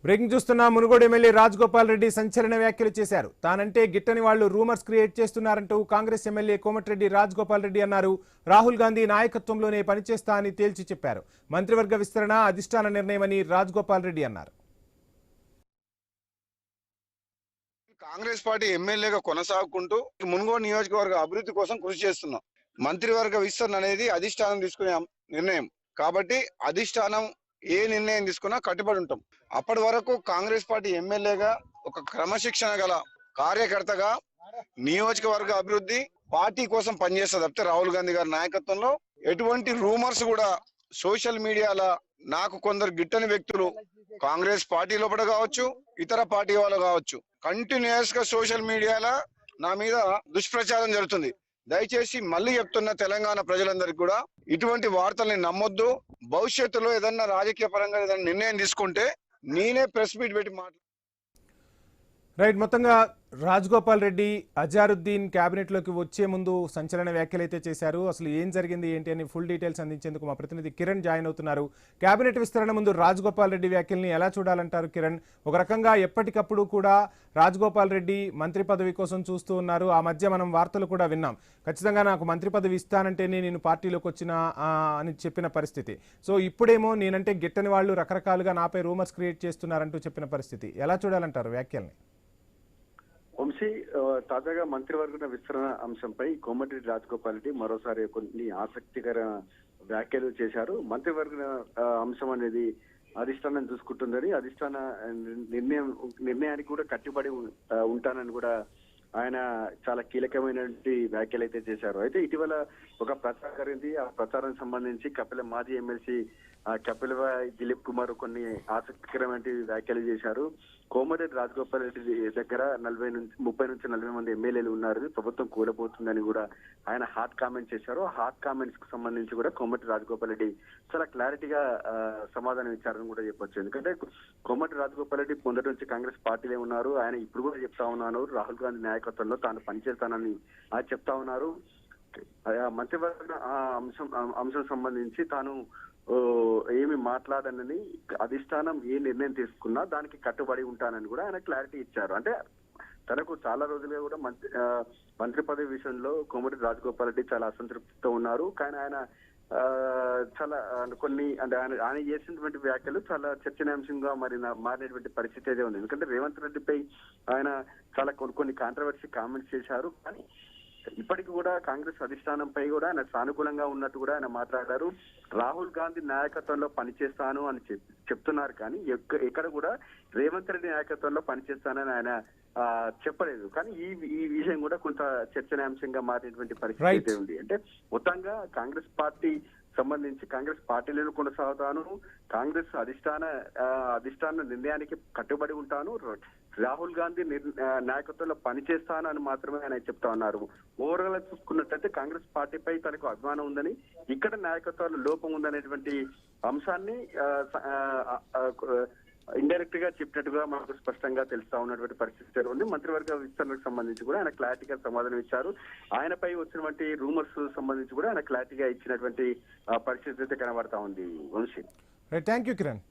Breaking చూస్తున్న Munugode MLA Rajagopal Reddy సంచలన వ్యాఖ్యలు చేశారు. తానంటే గిట్టని వాళ్లు రూమర్స్ క్రియేట్ చేస్తున్నారంటూ కాంగ్రెస్ ఎమ్మెల్యే కోమటిరెడ్డి రాజగోపాల్ రెడ్డి అన్నారు. రాహుల్ గాంధీ నాయకత్వంలోనే పనిచేస్తా అని తేల్చి చెప్పారు. మంత్రివర్గ విస్తరణ అధిష్టాన నిర్ణయమని రాజగోపాల్ రెడ్డి అన్నారు. కాంగ్రెస్ పార్టీ ఎమ్మెల్యేగా కొనసాగుకుంటూ మునుగోడు నియోజకవర్గ అభివృద్ధి కోసం కృషి చేస్తున్నాం. మంత్రివర్గ విస్తరణ అనేది అధిష్టానం తీసుకునే నిర్ణయం కాబట్టి అధిష్టానం ఏ నిర్ణయం తీసుకున్నా కట్టుబడి ఉంటాం. అప్పటి వరకు కాంగ్రెస్ పార్టీ ఎమ్మెల్యేగా ఒక క్రమశిక్షణ గల కార్యకర్తగా నియోజకవర్గ అభివృద్ధి పార్టీ కోసం పనిచేస్తా తప్పితే రాహుల్ గాంధీ గారి నాయకత్వంలో ఎటువంటి రూమర్స్ కూడా సోషల్ మీడియాలో నాకు కొందరు గిట్టని వ్యక్తులు కాంగ్రెస్ పార్టీ లోపల కావచ్చు ఇతర పార్టీ వాళ్ళు కావచ్చు కంటిన్యూస్ గా సోషల్ మీడియాలో నా మీద దుష్ప్రచారం జరుగుతుంది. దయచేసి మళ్ళీ చెప్తున్న తెలంగాణ ప్రజలందరికీ కూడా ఇటువంటి వార్తల్ని నమ్మొద్దు. భవిష్యత్తులో ఏదన్నా రాజకీయ పరంగా ఏదైనా నిర్ణయం తీసుకుంటే నేనే ప్రెస్ మీట్ పెట్టి రైట్. మొత్తంగా రాజగోపాల్ రెడ్డి అజారుద్దీన్ క్యాబినెట్ లోకి వచ్చే ముందు సంచలన వ్యాఖ్యలు అయితే చేశారు. అసలు ఏం జరిగింది ఏంటి అని ఫుల్ డీటెయిల్స్ అందించేందుకు మా ప్రతినిధి కిరణ్ జాయిన్ అవుతున్నారు. క్యాబినెట్ విస్తరణ ముందు రాజగోపాల్ రెడ్డి వ్యాఖ్యల్ని ఎలా చూడాలంటారు కిరణ్? ఒక రకంగా ఎప్పటికప్పుడు కూడా రాజగోపాల్ రెడ్డి మంత్రి పదవి కోసం చూస్తూ ఉన్నారు. ఆ మధ్య మనం వార్తలు కూడా విన్నాం. ఖచ్చితంగా నాకు మంత్రి పదవి ఇస్తానంటేనే నేను పార్టీలోకి వచ్చినా అని చెప్పిన పరిస్థితి. సో ఇప్పుడేమో నేనంటే గిట్టని వాళ్ళు రకరకాలుగా నాపై రూమర్స్ క్రియేట్ చేస్తున్నారంటూ చెప్పిన పరిస్థితి. ఎలా చూడాలంటారు వ్యాఖ్యల్ని? వంశీ, తాజాగా మంత్రివర్గ విస్తరణ అంశంపై కోమటిరెడ్డి రాజగోపాల్ రెడ్డి మరోసారి కొన్ని ఆసక్తికర వ్యాఖ్యలు చేశారు. మంత్రివర్గ అంశం అనేది అధిష్టానం చూసుకుంటుందని, అధిష్టాన నిర్ణయానికి కూడా కట్టుబడి ఉంటానని కూడా ఆయన చాలా కీలకమైనటువంటి వ్యాఖ్యలు అయితే చేశారు. అయితే ఇటీవల ఒక ప్రచారం జరిగింది. ఆ ప్రచారానికి సంబంధించి మాజీ ఎమ్మెల్సీ కపిలవాయి దిలీప్ కుమార్ కొన్ని ఆసక్తికరమైన వ్యాఖ్యలు చేశారు. కోమటిరెడ్డి రాజగోపాల్ రెడ్డి దగ్గర 30 నుంచి 40 మంది ఎమ్మెల్యేలు ఉన్నారు, ప్రభుత్వం కూలబోతుందని కూడా ఆయన హాట్ కామెంట్స్ చేశారు. ఆ హాట్ కామెంట్స్ కు సంబంధించి కూడా కోమటిరెడ్డి రాజగోపాల్ రెడ్డి చాలా క్లారిటీగా సమాధానం ఇచ్చారని కూడా చెప్పొచ్చు. ఎందుకంటే కోమటిరెడ్డి రాజగోపాల్ రెడ్డి మొదటి నుంచి కాంగ్రెస్ పార్టీలో ఉన్నారు. ఆయన ఇప్పుడు కూడా చెప్తా ఉన్నారు రాహుల్ గాంధీ నాయకత్వంలో తాను పనిచేస్తానని ఆయన చెప్తా ఉన్నారు. మంత్రివర్గ అంశం సంబంధించి తాను ఏమి మాట్లాడనని, అధిష్టానం ఏ నిర్ణయం తీసుకున్నా దానికి కట్టుబడి ఉంటానని కూడా ఆయన క్లారిటీ ఇచ్చారు. అంటే తనకు చాలా రోజులుగా కూడా మంత్రి పదవి విషయంలో కోమటిరెడ్డి రాజగోపాల్ రెడ్డి చాలా అసంతృప్తితో ఉన్నారు. కానీ ఆయన చాలా కొన్ని అంటే ఆయన చేసినటువంటి వ్యాఖ్యలు చాలా చర్చనీయాంశంగా మారినటువంటి పరిస్థితి అయితే ఉంది. ఎందుకంటే రేవంత్ రెడ్డిపై ఆయన చాలా కొన్ని కాంట్రవర్సీ కామెంట్స్ చేశారు. కానీ ఇప్పటికి కూడా కాంగ్రెస్ అధిష్టానంపై కూడా ఆయన సానుకూలంగా ఉన్నట్టు కూడా ఆయన మాట్లాడారు. రాహుల్ గాంధీ నాయకత్వంలో పనిచేస్తాను అని చెప్తున్నారు. కానీ ఎక్కడ కూడా రేవంత్ రెడ్డి నాయకత్వంలో పనిచేస్తానని ఆయన చెప్పలేదు. కానీ ఈ విషయం కూడా కొంత చర్చనీయాంశంగా మారినటువంటి పరిస్థితి అయితే ఉంది. అంటే మొత్తంగా కాంగ్రెస్ పార్టీ సంబంధించి కాంగ్రెస్ పార్టీలను కొనసాగుతాను, కాంగ్రెస్ అధిష్టాన నిర్ణయానికి కట్టుబడి ఉంటాను, రాహుల్ గాంధీ నాయకత్వంలో పనిచేస్తాను అని మాత్రమే ఆయన చెప్తా ఉన్నారు. ఓవరాల్ గా చూసుకున్నట్లయితే కాంగ్రెస్ పార్టీపై తనకు అభిమానం ఉందని, ఇక్కడ నాయకత్వాలు లోపం ఉందనేటువంటి అంశాన్ని ఇండైరెక్ట్ గా చెప్పినట్టుగా మనకు స్పష్టంగా తెలుస్తా ఉన్నటువంటి పరిస్థితి ఉంది. మంత్రివర్గ విస్తరణకు సంబంధించి కూడా ఆయన క్లారిటీగా సమాధానం ఇచ్చారు. ఆయనపై వచ్చినటువంటి రూమర్స్ సంబంధించి కూడా ఆయన క్లారిటీగా ఇచ్చినటువంటి పరిస్థితి అయితే కనబడతా ఉంది. Vamshi, thank you Kiran.